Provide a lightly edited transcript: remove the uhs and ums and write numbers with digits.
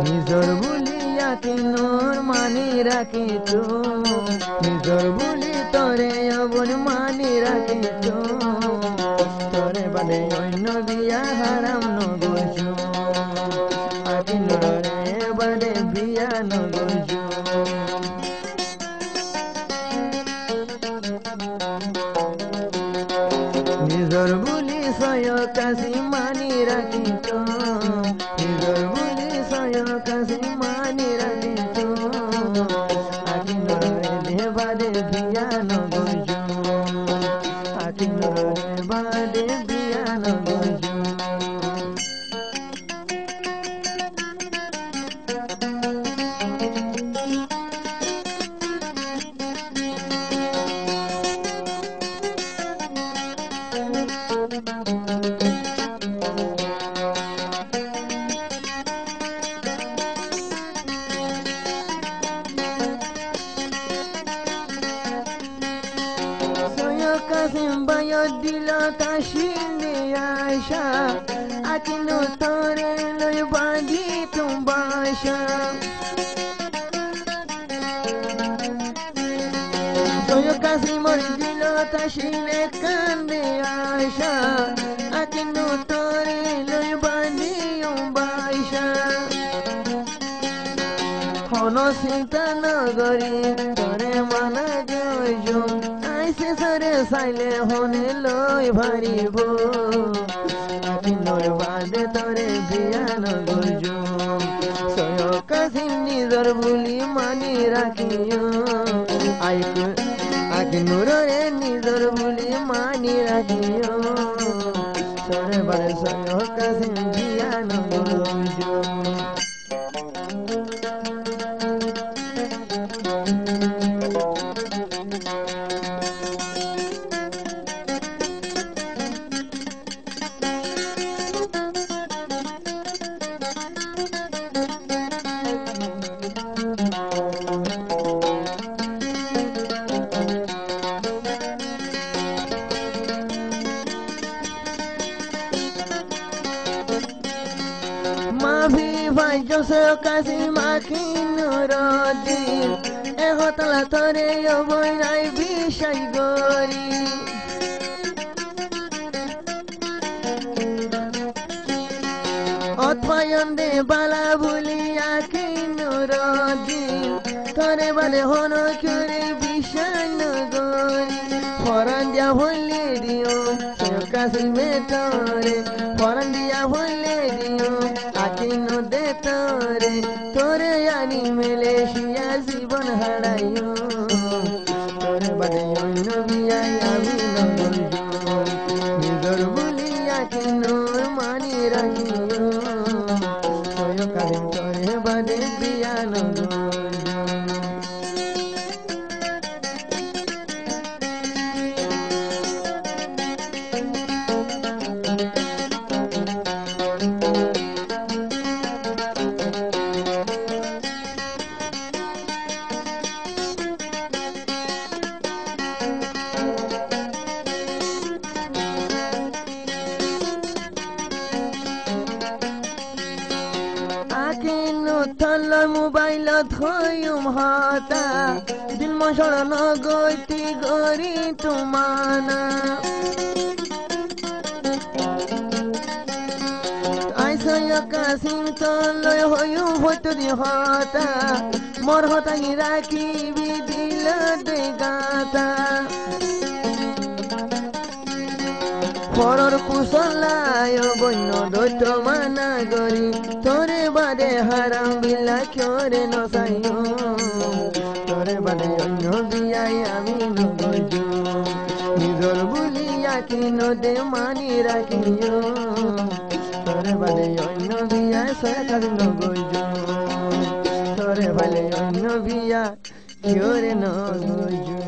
নিজর বলিয়া কিনোর মানি রাখিছো নিজর বলি তরে অবন মানি রাখিছো তরে বাদে অন্য বিয়া হারাম নগৈছো আকিনোরে বাদে বিয়া নগৈছো নিজর বলি সয় কাশি মানি রাখিছো নিজর বলি সয় কাশি মানি রাখিছো আকিনোরে বাদে বিয়া নগৈছো আকিনোরে বাদে বিয়া নগৈছো কাসিম বায়ো দিল কাশিনে আশা আকিনো তরে লই বাঁধি তোমাশা সয় কাসিমর দিল কাশিনে কান্দে আশা আকিনো তরে লই বাঁধি বাসা হন চিন্তা নগরী তরে মানা জয় সরে সাইলে হনে লই ভারিব আকিনোর বাদে তরে বিয়া নগৈছো সয় কাসিম নিজর বুলি মানি রাখিও আকিনোরে নিজর বুলি মানি রাখিও সরে বাদে সয় কাসিম বিয়া নগৈছো ভাই জোসে কাশি মাখিনুর দিন এহতলা তরে অবৈরাই বিষয় গরি অথয়ন্দে বালা বলিয়া কিনুর দিন তরে বালে হন করে বিষয় নগরি ফরান দিয়া বললে দিও কাশি মেটরে ফরান দিয়া বললে দিও আকিনো দে তোরে তোরে আনি মেলেশিয়া জীবন হারাইও তোরে বাদে অন্য বিয়াই আমি নগৈছো নিজর বলি আকিনো মানি রাখিও সয় কাসিম তোরে বাদে বিয়া নগৈছো থাল্লার মোবাইলত হইম হতা দিল মশড় নগৈতি গরি তোমানা আইসয় কাসিম তলয় হইম হইত দি হতা মর হতানি রাখিবি দিল দে গাতা পরর কুশলায় বন্য দৈত্র মানা গরি তোরে বাদে হারাম বিলা ক্যরে নসাইও তোরে বাদে অন্য বিয়াই আমি নগৈছো নিজর বলিয়া কিনো দে মানি রাখিও তোরে বাদে অন্য বিয়া সয় কাসিম নগৈছো তোরে বাদে অন্য বিয়া ক্যরে নগৈছো